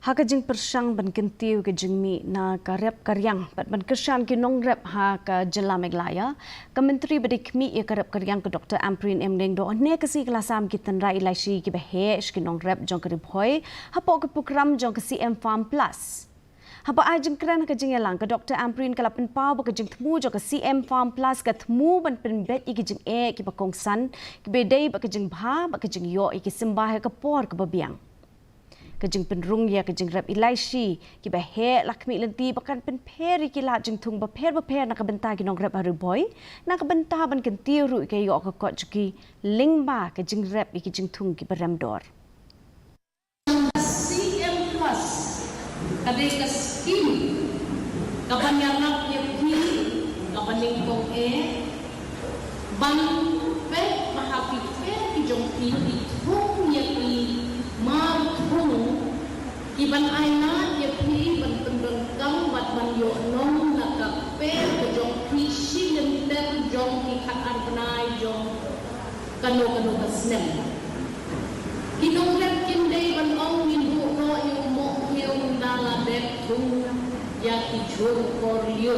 Hakajing persang ban kentiu ke jengmi na karep karyang pat ban kersan ki nongrep ha ka jela meglaya ka menteri bedikmi ya karep karyang ke Dr. Ampareen Lyngdoh ne kasi kelasam ki Tynrai Ilashi ki behe ki nongrep jong ke boy Hapoh ke program jong ke CM Farm Plus. Hapoh ajeng kran ka jeng yalang ke Dr. Ampareen kalapen pau ke jeng temu jong ke CM Farm Plus ke temu ban penbet ki jeng ki bakongsan ki bedai ba ke jeng bha ba ke jeng yo ki sembah ke por ke babiang. Kajing penrung ya kajing rap Ilashi ki bahe lakmi lenti bakan penperi ki la jing tung baper nak benta ki nong rap haru boy nak benta ban kentiu ru ke yo ka kot juki lingba kajing rap ki jing tung ki beramdor CM Plus kadai ka scheme kapan yarap ye pi kapan lingkong ban pe mahapi pe ki jong pi thung ye pi mar Kiban aina ye pi ban pendengkang bat ban yo nom na ka pe ke jong pi shilin ter jong ki khat an panai jong kano ka snem kinong lep kin dei ban ong min bu no yo mo yo dala dek tung ya ki jur kor liu